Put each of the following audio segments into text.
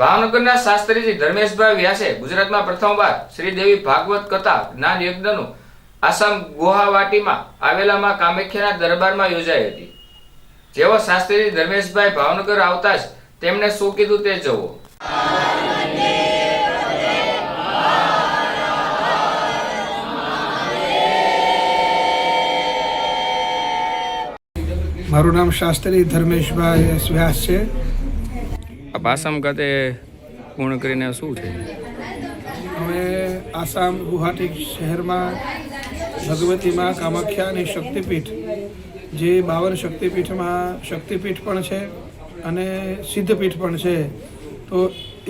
ભાવનગરના શાસ્ત્રીજી ધર્મેશભાઈ વ્યાસે ગુજરાતમાં પ્રથમવાર શ્રીદેવી ભાગવત કથા જ્ઞાન યજ્ઞનું આસામ ગુવાહાટીમાં આવેલા માં કામાખ્યાના દરબારમાં યોજાઈ હતી। જેવો શાસ્ત્રીજી ધર્મેશભાઈ ભાવનગર આવતા જ તેમણે શું કીધું તે જોવો। મારું નામ શાસ્ત્રી ધર્મેશભાઈ વ્યાસ છે। આપ આસામ ખાતે પૂર્ણ કરીને શું છે? અમે આસામ ગુવાહાટી શહેરમાં ભગવતી માં કામાખ્યાની શક્તિપીઠ, જે 52 શક્તિપીઠમાં શક્તિપીઠ પણ છે અને સિદ્ધપીઠ પણ છે, તો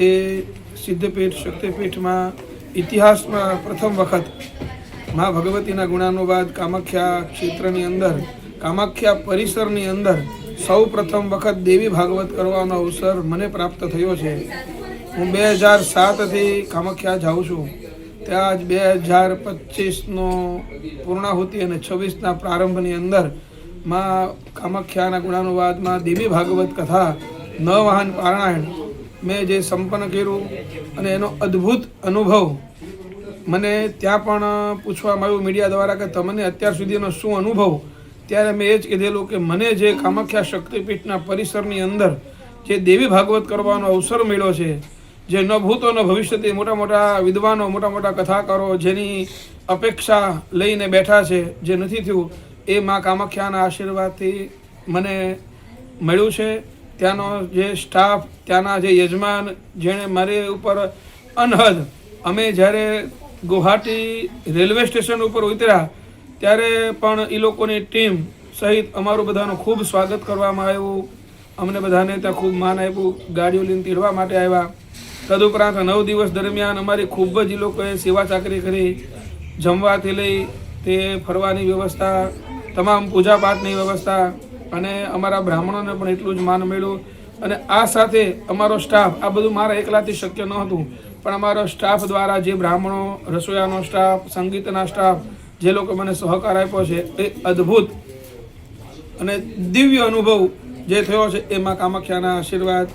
એ સિદ્ધપીઠ શક્તિપીઠમાં ઇતિહાસમાં પ્રથમ વખત મા ભગવતીના ગુણાનુવાદ કામાખ્યા ક્ષેત્રની અંદર, કામાખ્યા પરિસરની અંદર સૌ પ્રથમ વખત દેવી ભાગવત કરવાનો અવસર મને પ્રાપ્ત થયો છે। હું 2007થી કામાખ્યા જાઉં છું। ત્યાં જ 2025નો પૂર્ણાહુતિ અને 26ના પ્રારંભની અંદર માં કામાખ્યાના ગુણાનુવાદમાં દેવી ભાગવત કથા નવવાહન પારાયણ મેં જે સંપન્ન કર્યું અને એનો અદ્ભુત અનુભવ મને ત્યાં પણ પૂછવામાં આવ્યું મીડિયા દ્વારા કે તમને અત્યાર સુધીનો શું અનુભવ? ત્યારે મેં એ જ કીધેલું કે મને જે કામાખ્યા શક્તિપીઠના પરિસરની અંદર જે દેવી ભાગવત કરવાનો અવસર મળ્યો છે, જે ન ભૂતો ન ભવિષ્યથી મોટા મોટા વિદ્વાનો, મોટા મોટા કથાકારો જેની અપેક્ષા લઈને બેઠા છે, જે નથી થયું, એ મા કામાખ્યાના આશીર્વાદથી મને મળ્યું છે। ત્યાંનો જે સ્ટાફ, ત્યાંના જે યજમાન, જેણે મારી ઉપર અનહદ, અમે જ્યારે ગુવાહાટી રેલવે સ્ટેશન ઉપર ઉતર્યા ત્યારે પણ એ લોકોની ટીમ સહિત અમારું બધાનું ખૂબ સ્વાગત કરવામાં આવ્યું। અમને બધાને ત્યાં ખૂબ માન આપ્યું, ગાડીઓ લઈને તેડવા માટે આવ્યા। તદુપરાંત 9 દિવસ દરમિયાન અમારી ખૂબ જ એ લોકોએ સેવા ચાકરી કરી, જમવાથી લઈ તે ફરવાની વ્યવસ્થા, તમામ પૂજાપાઠની વ્યવસ્થા, અને અમારા બ્રાહ્મણોને પણ એટલું જ માન મળ્યું। અને આ સાથે અમારો સ્ટાફ, આ બધું મારા એકલાથી શક્ય ન હતું, પણ અમારો સ્ટાફ દ્વારા જે બ્રાહ્મણો, રસોઈયાનો સ્ટાફ, સંગીતના સ્ટાફ, જે લોકો મને સહકાર આપ્યો છે, એ અદ્ભુત અને દિવ્ય અનુભવ જે થયો છે, એમાં કામાખ્યાના આશીર્વાદ